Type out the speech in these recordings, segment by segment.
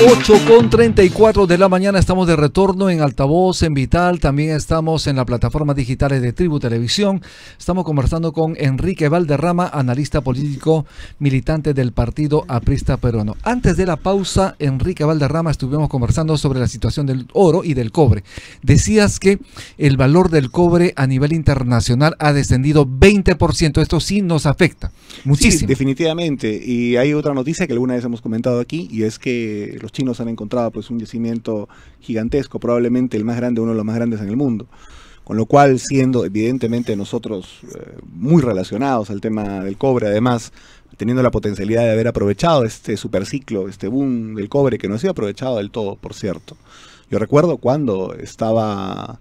8:34 de la mañana, estamos de retorno en Altavoz, en Vital, también estamos en las plataformas digitales de Tribu Televisión. Estamos conversando con Enrique Valderrama, analista político, militante del Partido Aprista Peruano. Antes de la pausa, Enrique Valderrama, estuvimos conversando sobre la situación del oro y del cobre. Decías que el valor del cobre a nivel internacional ha descendido 20%. Esto sí nos afecta muchísimo. Sí, definitivamente. Y hay otra noticia que alguna vez hemos comentado aquí, y es que los chinos han encontrado pues un yacimiento gigantesco, probablemente el más grande, uno de los más grandes en el mundo. Con lo cual, siendo evidentemente nosotros muy relacionados al tema del cobre, además teniendo la potencialidad de haber aprovechado este superciclo, este boom del cobre, que no ha sido aprovechado del todo, por cierto. Yo recuerdo cuando estaba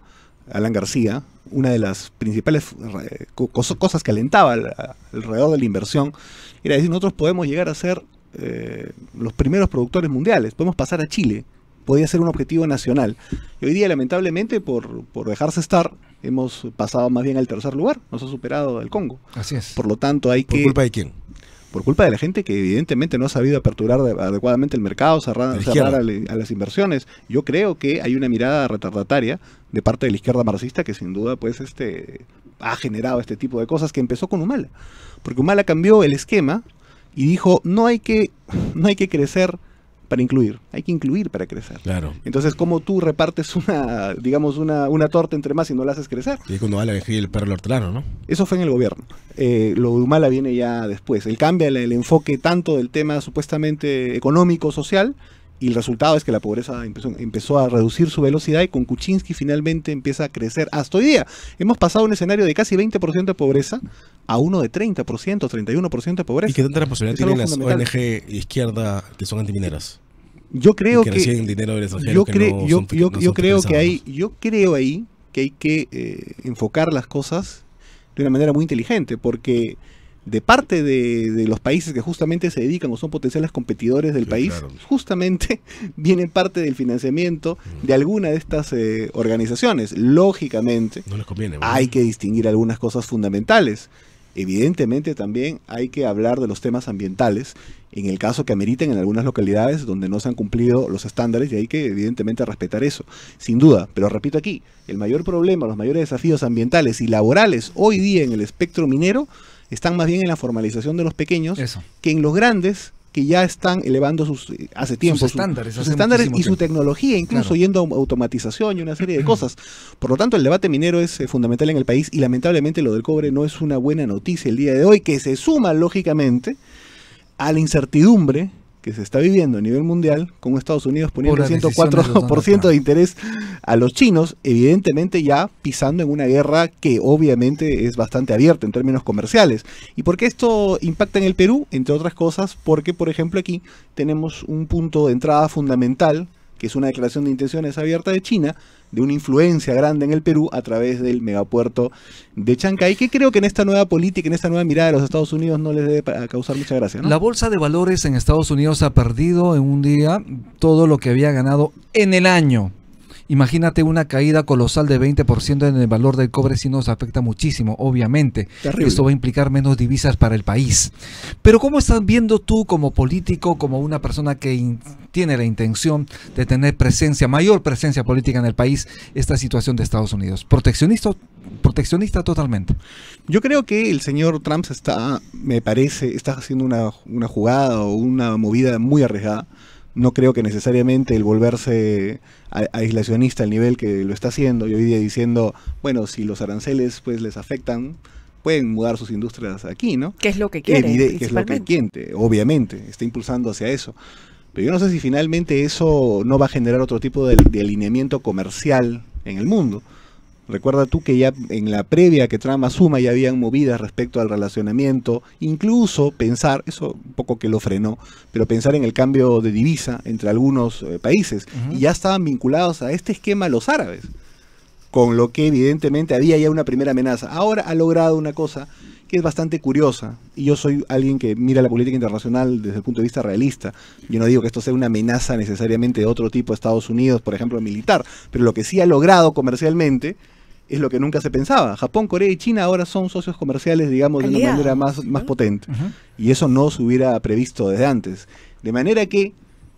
Alan García, una de las principales cosas que alentaba alrededor de la inversión era decir, nosotros podemos llegar a ser los primeros productores mundiales, podemos pasar a Chile, podía ser un objetivo nacional. Y hoy día, lamentablemente, por dejarse estar, hemos pasado más bien al tercer lugar, nos ha superado el Congo. Así es. Por lo tanto, hay que... ¿Por culpa de quién? Por culpa de la gente que evidentemente no ha sabido aperturar adecuadamente el mercado, cerrar a las inversiones. Yo creo que hay una mirada retardataria de parte de la izquierda marxista que sin duda pues ha generado este tipo de cosas, que empezó con Humala. Porque Humala cambió el esquema y dijo, no hay que crecer para incluir, hay que incluir para crecer. Claro. Entonces, ¿cómo tú repartes una torta entre más y no la haces crecer? Y es cuando Humala dejó el perro al hortelano, ¿no? Eso fue en el gobierno. Lo de Humala viene ya después. Él cambia el enfoque tanto del tema supuestamente económico, social, y el resultado es que la pobreza empezó a reducir su velocidad, y con Kuczynski finalmente empieza a crecer. Hasta hoy día hemos pasado un escenario de casi 20% de pobreza a uno de 30%, 31% de pobreza. ¿Y qué tanta responsabilidad tienen las fundamental. ONG izquierda que son antimineras? Yo creo que reciben dinero del extranjero, yo creo que hay que enfocar las cosas de una manera muy inteligente, porque de parte de los países que justamente se dedican o son potenciales competidores del país, claro, justamente viene parte del financiamiento de alguna de estas organizaciones. Lógicamente, no les conviene, ¿verdad? Hay que distinguir algunas cosas fundamentales. Evidentemente también hay que hablar de los temas ambientales, en el caso que ameriten en algunas localidades donde no se han cumplido los estándares, y hay que evidentemente respetar eso, sin duda. Pero repito aquí, el mayor problema, los mayores desafíos ambientales y laborales hoy día en el espectro minero están más bien en la formalización de los pequeños que en los grandes, que ya están elevando sus estándares y su tecnología, incluso yendo a automatización y una serie de cosas. Por lo tanto, el debate minero es fundamental en el país, y lamentablemente lo del cobre no es una buena noticia el día de hoy, que se suma lógicamente a la incertidumbre que se está viviendo a nivel mundial, con Estados Unidos poniendo 104% de interés a los chinos, evidentemente ya pisando en una guerra que obviamente es bastante abierta en términos comerciales. ¿Y por qué esto impacta en el Perú? Entre otras cosas, porque por ejemplo aquí tenemos un punto de entrada fundamental, que es una declaración de intenciones abierta de China, de una influencia grande en el Perú a través del megapuerto de Chancay, que creo que en esta nueva política, en esta nueva mirada de los Estados Unidos no les debe causar mucha gracia, ¿no? La bolsa de valores en Estados Unidos ha perdido en un día todo lo que había ganado en el año. Imagínate una caída colosal de 20% en el valor del cobre, si nos afecta muchísimo, obviamente. Terrible. Esto va a implicar menos divisas para el país. Pero ¿cómo estás viendo tú como político, como una persona que tiene la intención de tener mayor presencia política en el país, esta situación de Estados Unidos? Proteccionista totalmente. Yo creo que el señor Trump me parece, está haciendo una jugada o una movida muy arriesgada. No creo que necesariamente el volverse aislacionista al nivel que lo está haciendo, y hoy día diciendo, bueno, si los aranceles pues les afectan, pueden mudar sus industrias aquí, ¿no? ¿Qué es lo que quiere? ¿Qué es lo que quiere? Obviamente, está impulsando hacia eso. Pero yo no sé si finalmente eso no va a generar otro tipo de alineamiento comercial en el mundo. Recuerda tú que ya en la previa que Trump asuma ya habían movidas respecto al relacionamiento, incluso pensar, eso un poco que lo frenó, pero pensar en el cambio de divisa entre algunos países, y ya estaban vinculados a este esquema los árabes, con lo que evidentemente había ya una primera amenaza. Ahora ha logrado una cosa que es bastante curiosa, y yo soy alguien que mira la política internacional desde el punto de vista realista. Yo no digo que esto sea una amenaza necesariamente de otro tipo a Estados Unidos, por ejemplo militar, pero lo que sí ha logrado comercialmente es lo que nunca se pensaba. Japón, Corea y China ahora son socios comerciales, digamos, de una manera más potente. Y eso no se hubiera previsto desde antes. De manera que,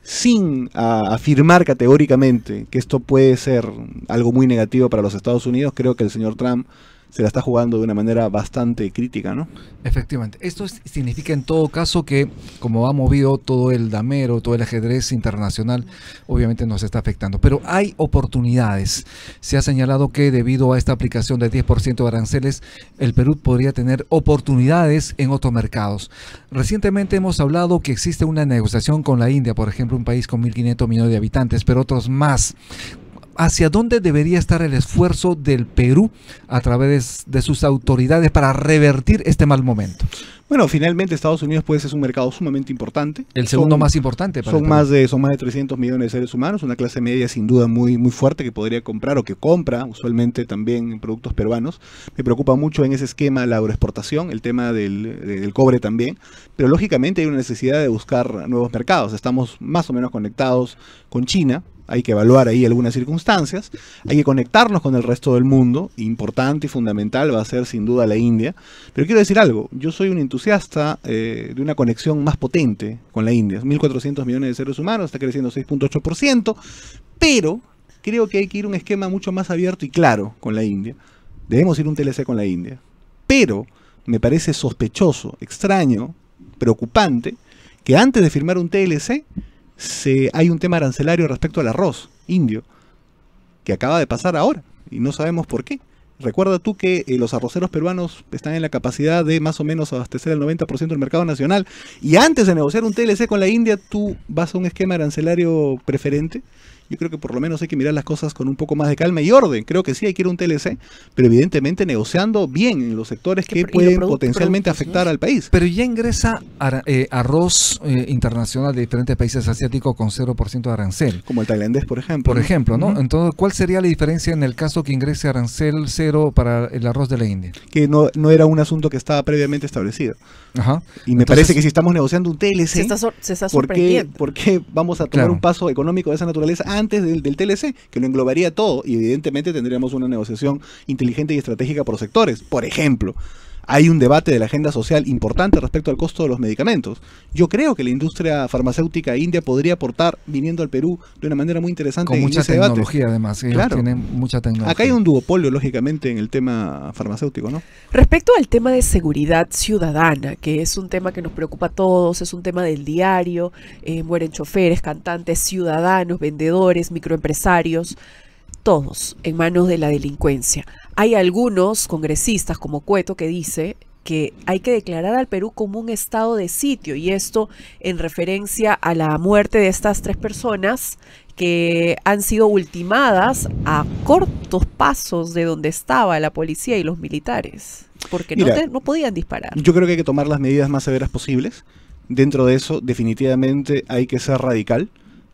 sin afirmar categóricamente que esto puede ser algo muy negativo para los Estados Unidos, creo que el señor Trump se la está jugando de una manera bastante crítica, ¿no? Efectivamente. Esto significa en todo caso que, como ha movido todo el damero, todo el ajedrez internacional, obviamente nos está afectando. Pero hay oportunidades. Se ha señalado que debido a esta aplicación del 10% de aranceles, el Perú podría tener oportunidades en otros mercados. Recientemente hemos hablado que existe una negociación con la India, por ejemplo, un país con 1.500 millones de habitantes, pero otros más. ¿Hacia dónde debería estar el esfuerzo del Perú a través de sus autoridades para revertir este mal momento? Bueno, finalmente Estados Unidos pues es un mercado sumamente importante. El segundo más importante para son más de 300 millones de seres humanos, una clase media sin duda muy fuerte que podría comprar o que compra usualmente también productos peruanos. Me preocupa mucho en ese esquema la agroexportación, el tema del cobre también, pero lógicamente hay una necesidad de buscar nuevos mercados. Estamos más o menos conectados con China. Hay que evaluar ahí algunas circunstancias, hay que conectarnos con el resto del mundo, importante y fundamental va a ser sin duda la India, pero quiero decir algo, yo soy un entusiasta de una conexión más potente con la India, 1.400 millones de seres humanos, está creciendo 6.8%, pero creo que hay que ir a un esquema mucho más abierto y claro con la India, debemos ir a un TLC con la India, pero me parece sospechoso, extraño, preocupante, que antes de firmar un TLC, hay un tema arancelario respecto al arroz indio que acaba de pasar ahora y no sabemos por qué. Recuerda tú que los arroceros peruanos están en la capacidad de más o menos abastecer el 90% del mercado nacional y antes de negociar un TLC con la India tú vas a un esquema arancelario preferente. Yo creo que por lo menos hay que mirar las cosas con un poco más de calma y orden. Creo que sí hay que ir a un TLC, pero evidentemente negociando bien en los sectores que pueden potencialmente afectar al país. Pero ya ingresa arroz internacional de diferentes países asiáticos con 0% de arancel. Como el tailandés, por ejemplo. Por ejemplo, ¿no? Entonces, ¿cuál sería la diferencia en el caso que ingrese arancel cero para el arroz de la India? Que no era un asunto que estaba previamente establecido. Ajá. Y me parece que si estamos negociando un TLC, se está sorprendiendo. ¿Por qué vamos a tomar un paso económico de esa naturaleza antes del TLC? Que lo englobaría todo y evidentemente tendríamos una negociación inteligente y estratégica por sectores. Por ejemplo, hay un debate de la agenda social importante respecto al costo de los medicamentos. Yo creo que la industria farmacéutica india podría aportar viniendo al Perú de una manera muy interesante. Con mucha tecnología debate. Además, claro. Tienen mucha tecnología. Acá hay un duopolio, lógicamente, en el tema farmacéutico, ¿no? Respecto al tema de seguridad ciudadana, que es un tema que nos preocupa a todos, es un tema del diario, mueren choferes, cantantes, ciudadanos, vendedores, microempresarios, todos en manos de la delincuencia. Hay algunos congresistas como Cueto que dice que hay que declarar al Perú como un estado de sitio y esto en referencia a la muerte de estas 3 personas que han sido ultimadas a cortos pasos de donde estaba la policía y los militares, porque no podían disparar. Yo creo que hay que tomar las medidas más severas posibles. Dentro de eso, definitivamente hay que ser radical.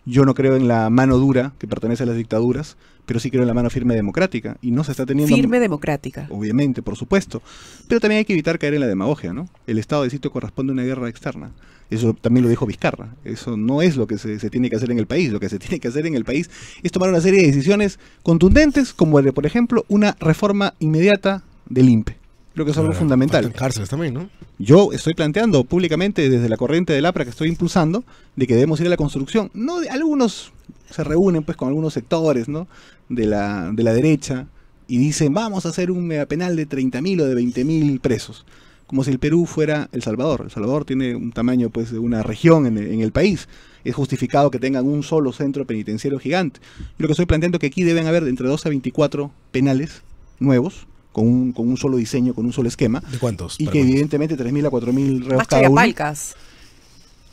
Yo no creo en la mano dura que pertenece a las dictaduras, pero sí creo en la mano firme democrática. Y no se está teniendo... Firme democrática. Obviamente, por supuesto. Pero también hay que evitar caer en la demagogia, ¿no? El estado de sitio corresponde a una guerra externa. Eso también lo dijo Vizcarra. Eso no es lo que se tiene que hacer en el país. Lo que se tiene que hacer en el país es tomar una serie de decisiones contundentes, como por ejemplo, una reforma inmediata del INPE. Creo que es algo fundamental. En cárceles también, ¿no? Yo estoy planteando públicamente desde la corriente del APRA que estoy impulsando de que debemos ir a la construcción. No, algunos se reúnen pues con algunos sectores, ¿no? de la derecha y dicen vamos a hacer un megapenal de 30.000 o de 20.000 presos. Como si el Perú fuera El Salvador. El Salvador tiene un tamaño pues de una región en el país. Es justificado que tengan un solo centro penitenciario gigante. Yo lo que estoy planteando es que aquí deben haber de entre 2 a 24 penales nuevos, con un solo diseño, con un solo esquema. ¿De cuántos? Y que evidentemente 3.000 a 4.000 reos más cada uno. Chayapalcas.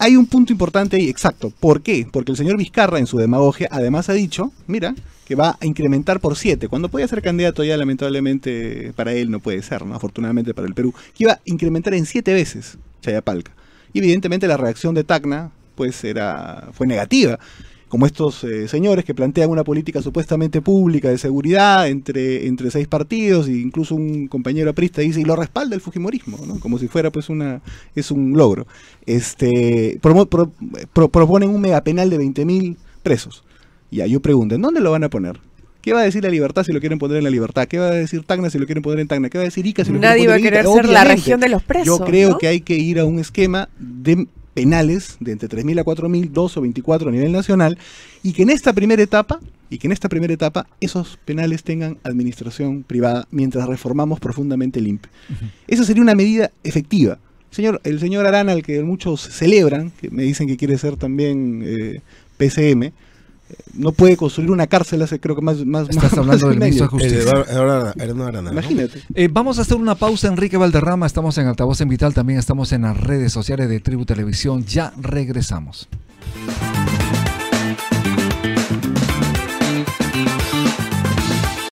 Hay un punto importante ahí, exacto. ¿Por qué? Porque el señor Vizcarra en su demagogia además ha dicho, mira, que va a incrementar por 7. Cuando podía ser candidato ya lamentablemente para él no puede ser, ¿no? Afortunadamente para el Perú. Que iba a incrementar en 7 veces Chayapalca. Y evidentemente la reacción de Tacna pues fue negativa. Como estos señores que plantean una política supuestamente pública de seguridad entre 6 partidos, e incluso un compañero aprista dice, y lo respalda el fujimorismo, ¿no? Como si fuera pues es un logro. Proponen un megapenal de 20.000 presos. Ya, yo pregunto, ¿en dónde lo van a poner? ¿Qué va a decir La Libertad si lo quieren poner en La Libertad? ¿Qué va a decir Tacna si lo quieren poner en Tacna? ¿Qué va a decir Ica si lo quieren poner en Ica? Nadie va a querer ser la región de los presos, Yo creo ¿no? que hay que ir a un esquema de penales de entre 3.000 a 4.000, 2 o 24 a nivel nacional, y que en esta primera etapa esos penales tengan administración privada mientras reformamos profundamente el INPE. Esa sería una medida efectiva. El señor Arana, al que muchos celebran, que me dicen que quiere ser también PCM, no puede construir una cárcel hace creo que más Estás hablando del ministro de Justicia. Arana, Imagínate. Vamos a hacer una pausa, Enrique Valderrama. Estamos en Altavoz en Vital, también estamos en las redes sociales de Tribu Televisión. Ya regresamos.